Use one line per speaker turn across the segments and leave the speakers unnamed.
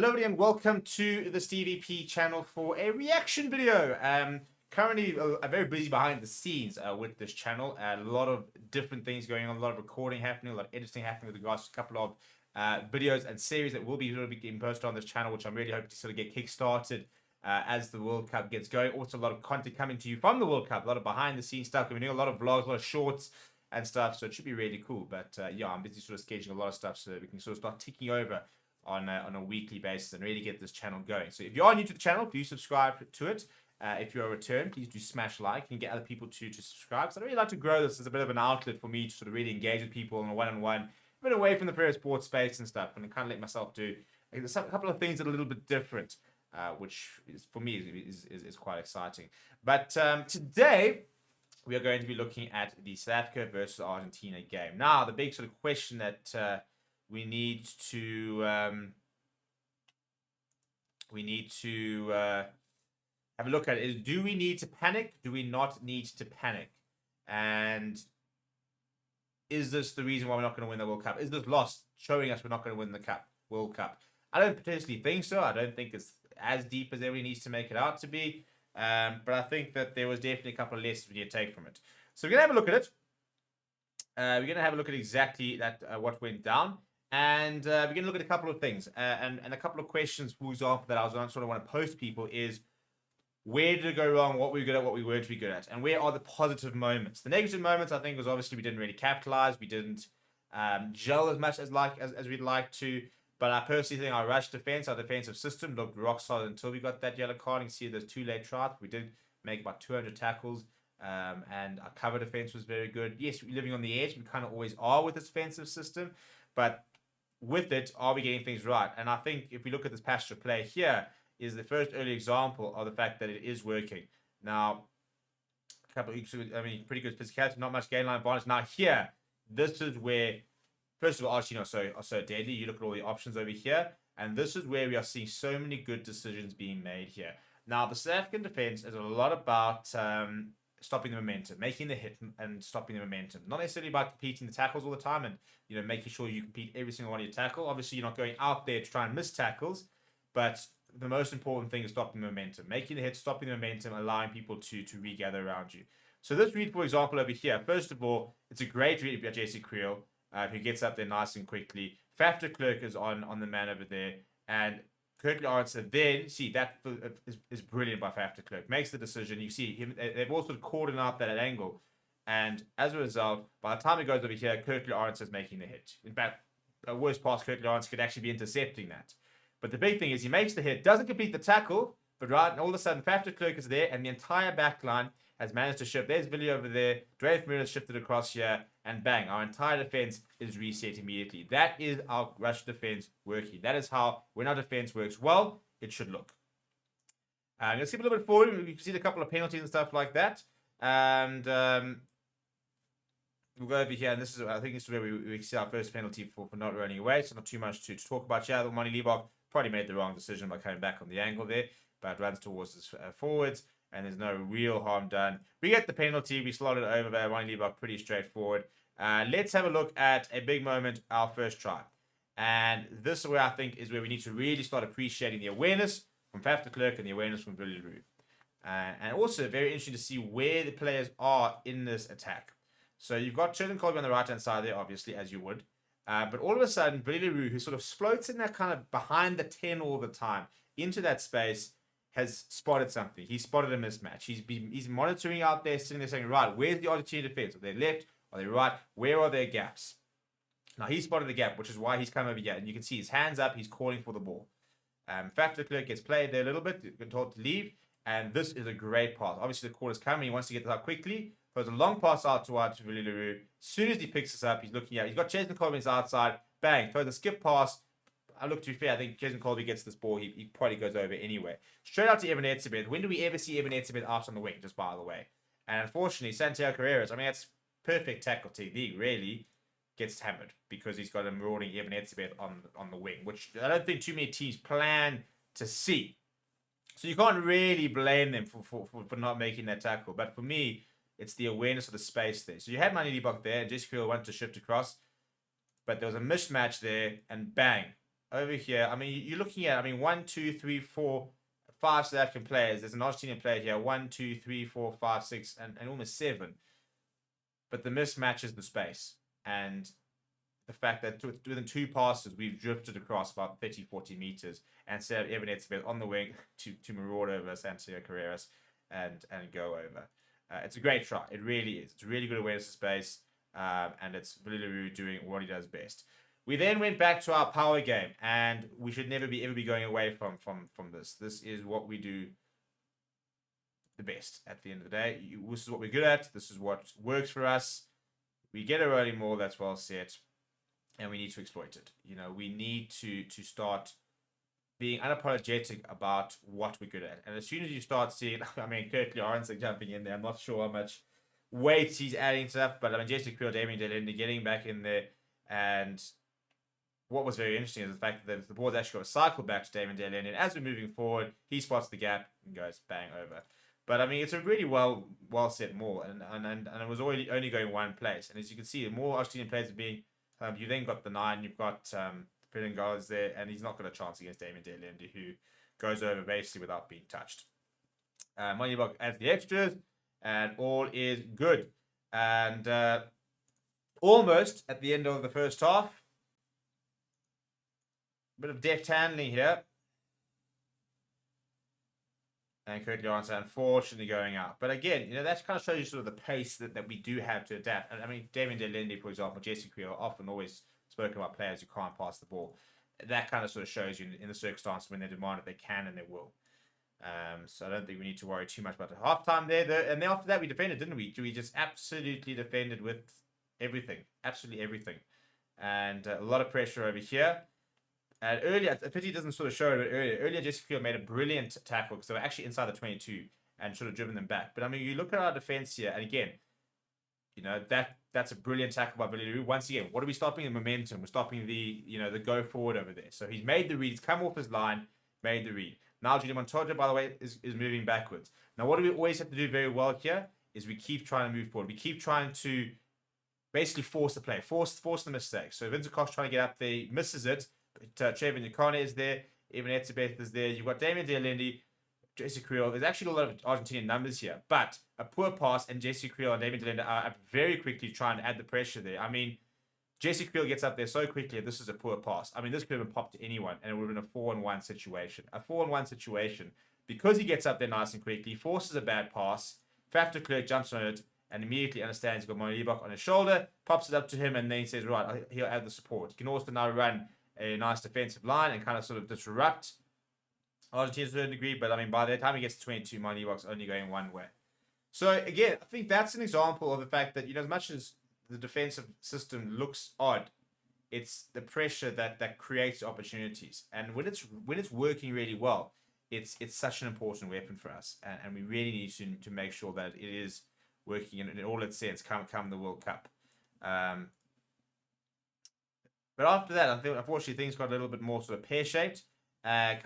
Hello everybody and welcome to the Stevie P channel for a reaction video. Currently very busy behind the scenes with this channel. A lot of different things going on, a lot of recording happening, a lot of editing happening with regards to a couple of videos and series that will be getting posted on this channel, which I'm really hoping to sort of get kick-started as the World Cup gets going. Also a lot of content coming to you from the World Cup, a lot of behind the scenes stuff. We're doing a lot of vlogs, a lot of shorts and stuff, so it should be really cool. But yeah, I'm busy sort of scheduling a lot of stuff so that we can sort of start ticking over on a weekly basis and really get this channel going. So if you are new to the channel, do subscribe to it. If you're a return, please do smash like and get other people to subscribe. So I really like to grow this as a bit of an outlet for me to sort of really engage with people on a one-on-one, a bit away from the various sports space and stuff, and kind of let myself do a couple of things that are a little bit different, which is, for me is quite exciting. But today we are going to be looking at the South Africa versus Argentina game. Now, the big sort of question that we need to have a look at is: do we need to panic? Do we not need to panic? And is this the reason why we're not going to win the World Cup? Is this loss showing us we're not going to win the World Cup? I don't personally think so. I don't think it's as deep as everybody needs to make it out to be. But I think that there was definitely a couple of lessons we need to take from it. So we're going to have a look at it. We're going to have a look at exactly that what went down. And we're going to look at a couple of things and a couple of questions, for example, that I was sort of want to post people is: where did it go wrong? What were we good at? What we weren't good at? And where are the positive moments? The negative moments, I think, was obviously we didn't really capitalize. We didn't gel as much as we'd like to. But I personally think our rush defense, our defensive system, looked rock solid until we got that yellow card. You can see those 2 late tries. We did make about 200 tackles. And our cover defense was very good. Yes, we're living on the edge. We kind of always are with this defensive system. But with it, are we getting things right? And I think if we look at this passage of play here, is the first early example of the fact that it is working. Now, pretty good physicality, not much gain line advantage. Now here, this is where, first of all, Argentina are so deadly. You look at all the options over here, and this is where we are seeing so many good decisions being made here. Now, the South African defense is a lot about stopping the momentum, making the hit and stopping the momentum. Not necessarily about competing the tackles all the time and making sure you complete every single one of your tackle. Obviously, you're not going out there to try and miss tackles, but the most important thing is stopping the momentum, making the hit, stopping the momentum, allowing people to regather around you. So this read, for example, over here, first of all, it's a great read by Jesse Creel, who gets up there nice and quickly. Faf de Klerk is on the man over there, and Kirkley answer then, see, that is brilliant by Faf de Klerk. Makes the decision. You see him, they've also cordoned out that angle. And as a result, by the time it goes over here, Kirkley Arendse is making the hit. In fact, a worse pass, Kirkley Arendse could actually be intercepting that. But the big thing is he makes the hit, doesn't complete the tackle, but right, and all of a sudden, Faf de Klerk is there, and the entire back line has managed to shift. There's Billy over there. Dre Vermeulen shifted across here, and bang, our entire defense is reset immediately. That is our rush defense working. That is how, when our defense works well, it should look. Let's skip a little bit forward. We can see a couple of penalties and stuff like that. And we'll go over here, and this is, I think this is where we see our first penalty for not running away. So not too much to talk about here. The Money Liebach probably made the wrong decision by coming back on the angle there, but runs towards his forwards, and there's no real harm done. We get the penalty. We slotted it over by Money Liebach, pretty straightforward. Let's have a look at a big moment, our first try. And this is where I think is where we need to really start appreciating the awareness from Faf de Klerk and the awareness from Billy Leroux. And also very interesting to see where the players are in this attack. So you've got Chosen Colby on the right-hand side there, obviously, as you would. But all of a sudden, Billy Leroux, who sort of floats in that kind of behind the 10 all the time, into that space, has spotted something. He spotted a mismatch. He's monitoring out there, sitting there saying, right, where's the Argentina defense? Are they left? Are they right? Where are their gaps? Now, he spotted the gap, which is why he's come over here. And you can see his hands up. He's calling for the ball. Faf de Klerk gets played there a little bit. Been told to leave. And this is a great pass. Obviously, the call is coming. He wants to get this out quickly. Throws a long pass out to Billy Leroux. As soon as he picks this up, he's looking at. He's got Jason Colby's outside. Bang. Throws a skip pass. I look, to be fair, I think Jason Colby gets this ball. He probably goes over anyway. Straight out to Evan Etzebeth. When do we ever see Evan Etzebeth out on the wing, just by the way? And unfortunately, Santiago Carreras, I mean, that's perfect tackle TV, really, gets hammered because he's got a marauding Evan Etzebeth on the wing, which I don't think too many teams plan to see. So you can't really blame them for not making that tackle. But for me, it's the awareness of the space there. So you had Money Liebach there, and Jesse Creel wanted to shift across. But there was a mismatch there, and bang. over here, I mean, you're looking at, I mean, 1, 2, 3, 4, 5 South African players. There's an Argentinian player here. 1, 2, 3, 4, 5, 6, and almost 7. But the mismatch is the space. And the fact that within 2 passes, we've drifted across about 30, 40 meters. And instead of Evan Etzebeth on the wing to maraud over Santiago Carreras and go over. It's a great try. It really is. It's a really good awareness of space. And it's Viliru doing what he does best. We then went back to our power game, and we should never ever be going away from this. This is what we do the best at the end of the day. This is what we're good at. This is what works for us. We get a rolling maul that's well set, and we need to exploit it. We need to start being unapologetic about what we're good at. And as soon as you start seeing, I mean, Kurt Lawrence jumping in there, I'm not sure how much weight he's adding to that, but I mean, Jesse Creel, Damien Delende getting back in there, and what was very interesting is the fact that the ball's actually got a cycle back to Damien Delende, and as we're moving forward, he spots the gap and goes bang over. But I mean, it's a really well set maul, and it was only going one place. And as you can see, the more Argentinian players are being, you then got the 9, you've got Pelingales there, and he's not got a chance against Damien Delende, who goes over basically without being touched. Moneybox adds the extras, and all is good. And almost at the end of the first half, bit of deft handling here. And Kurt Lawrence unfortunately going out. But again, that kind of shows you sort of the pace that we do have to adapt. And I mean, Damien Delende, for example, Jesse Creel, often always spoken about players who can't pass the ball. That kind of sort of shows you in the circumstances when they demand it, they can and they will. So I don't think we need to worry too much about the halftime there. And then after that, we defended, didn't we? We just absolutely defended with everything. Absolutely everything. And a lot of pressure over here. And earlier, a pity doesn't sort of show it earlier. Earlier, Jesse Creel made a brilliant tackle because they were actually inside the 22 and should have driven them back. But I mean, you look at our defense here, and again, that's a brilliant tackle by Viliru. Once again, what are we stopping? The momentum. We're stopping the go forward over there. So he's made the read. He's come off his line, made the read. Now, Junior Montoya, by the way, is moving backwards. Now, what do we always have to do very well here is we keep trying to move forward. We keep trying to basically force the play, force the mistake. So Vincent Koch trying to get up there, he misses it. Trevor Nyakane is there. Evan Etzebeth is there. You've got Damien Delende, Jesse Creel. There's actually a lot of Argentinian numbers here. But a poor pass, and Jesse Creel and Damien Delende are up very quickly trying to add the pressure there. I mean, Jesse Creel gets up there so quickly. This is a poor pass. I mean, this could have been popped to anyone, and it would have been a 4-on-1 situation. A 4-on-1 situation. Because he gets up there nice and quickly, forces a bad pass. Faf de Klerk jumps on it and immediately understands he's got Money on his shoulder, pops it up to him, and then he says, right, he'll add the support. He can also now run a nice defensive line and kind of sort of disrupt Argentina to a certain degree. But I mean, by the time he gets to 22, Moneybox only going one way. So again, I think that's an example of the fact that, as much as the defensive system looks odd, it's the pressure that creates opportunities. And when it's working really well, it's such an important weapon for us. And we really need to make sure that it is working in all its sense come the World Cup. But after that, I think unfortunately things got a little bit more sort of pear-shaped. That,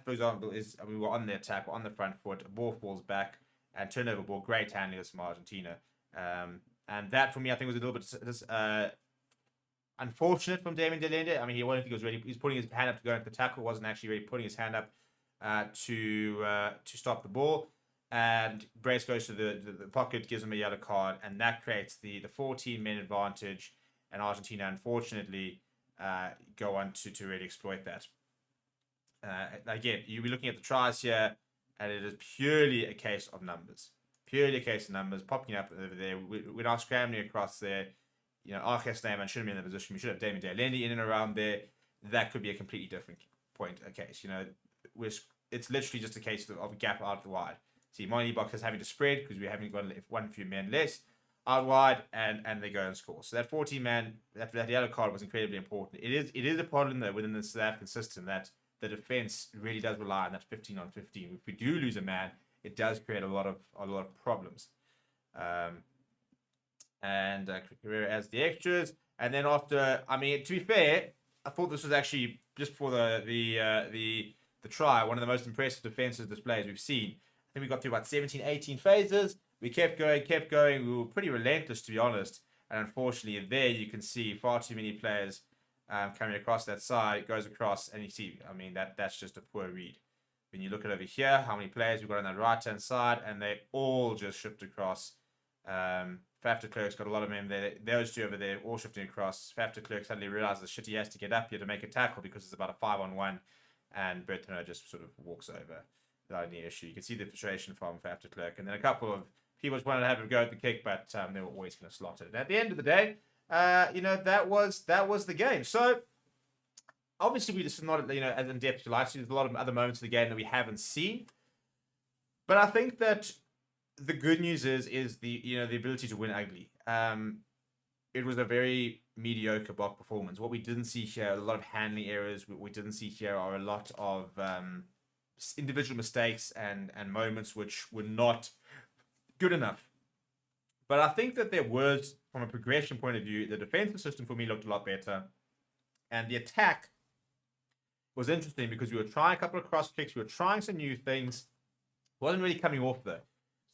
for example, is we were on the attack, we're on the front foot, a ball falls back, and turnover ball, great handling from Argentina. And that, for me, I think was a little bit unfortunate from Damien Delende. I mean, he wasn't think he was ready. He's putting his hand up to go into the tackle, wasn't actually really putting his hand up to stop the ball. And Brace goes to the pocket, gives him a yellow card, and that creates the 14-man advantage. And Argentina, unfortunately, go on to really exploit that. Again, you'll be looking at the tries here, and it is purely a case of numbers. Purely a case of numbers popping up over there. We're now scrambling across there. Arches Neyman shouldn't be in the position. We should have Damien Delende in and around there. That could be a completely different case. It's literally just a case of a gap out the wide. See, Moneybox is having to spread because we haven't got one few men less out wide, and they go and score. So that 14-man, that yellow card was incredibly important. It is a problem within the South African system that the defense really does rely on that 15 on 15. If we do lose a man, it does create a lot of problems. And Carrera adds the extras, and then after, to be fair, I thought this was actually just for the try, one of the most impressive defensive displays we've seen. I think we got through about 17, 18 phases. We kept going. We were pretty relentless, to be honest. And unfortunately, there you can see far too many players coming across that side, goes across, and you see, I mean, that's just a poor read. When you look at over here, how many players we've got on that right-hand side, and they all just shift across. Faf de Klerk's got a lot of men there. Those two over there all shifting across. Faf de Klerk suddenly realizes the shit he has to get up here to make a tackle because it's about a 5-on-1, and Bertrand just sort of walks over without any issue. You can see the frustration from Faf de Klerk, and then a couple of people just wanted to have a go at the kick, but they were always going to slot it. And at the end of the day, that was the game. So obviously we just not as in depth as you like. So there's a lot of other moments of the game that we haven't seen, but I think that the good news is the ability to win ugly. It was a very mediocre block performance. What we didn't see here, a lot of handling errors. We didn't see here are a lot of individual mistakes and moments which were not good enough. But I think that there was, from a progression point of view, the defensive system for me looked a lot better, and the attack was interesting because we were trying a couple of cross kicks, we were trying some new things. Wasn't really coming off though.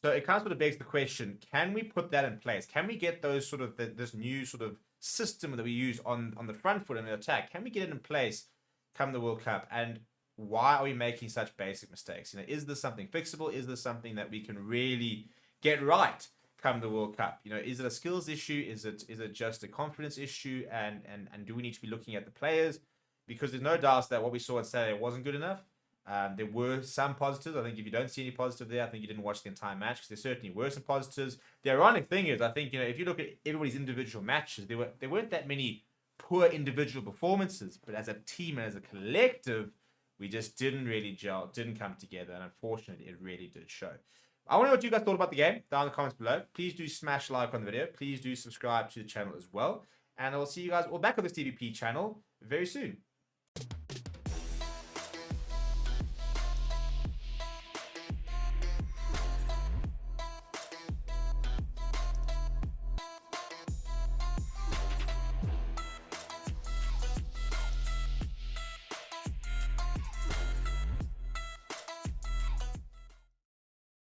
So it kind of sort of begs the question, can we put that in place? Can we get those sort of this new sort of system that we use on the front foot in the attack? Can we get it in place come the World Cup? And why are we making such basic mistakes? Is this something fixable? Is this something that we can really get right come the World Cup? Is it a skills issue? Is it just a confidence issue? And do we need to be looking at the players? Because there's no doubt that what we saw on Saturday wasn't good enough. There were some positives. I think if you don't see any positive there, I think you didn't watch the entire match, because there certainly were some positives. The ironic thing is, I think, if you look at everybody's individual matches, there weren't that many poor individual performances, but as a team and as a collective, we just didn't really gel, didn't come together, and unfortunately, it really did show. I want to know what you guys thought about the game down in the comments below. Please do smash like on the video. Please do subscribe to the channel as well. And I will see you guys all back on the Stevie channel very soon.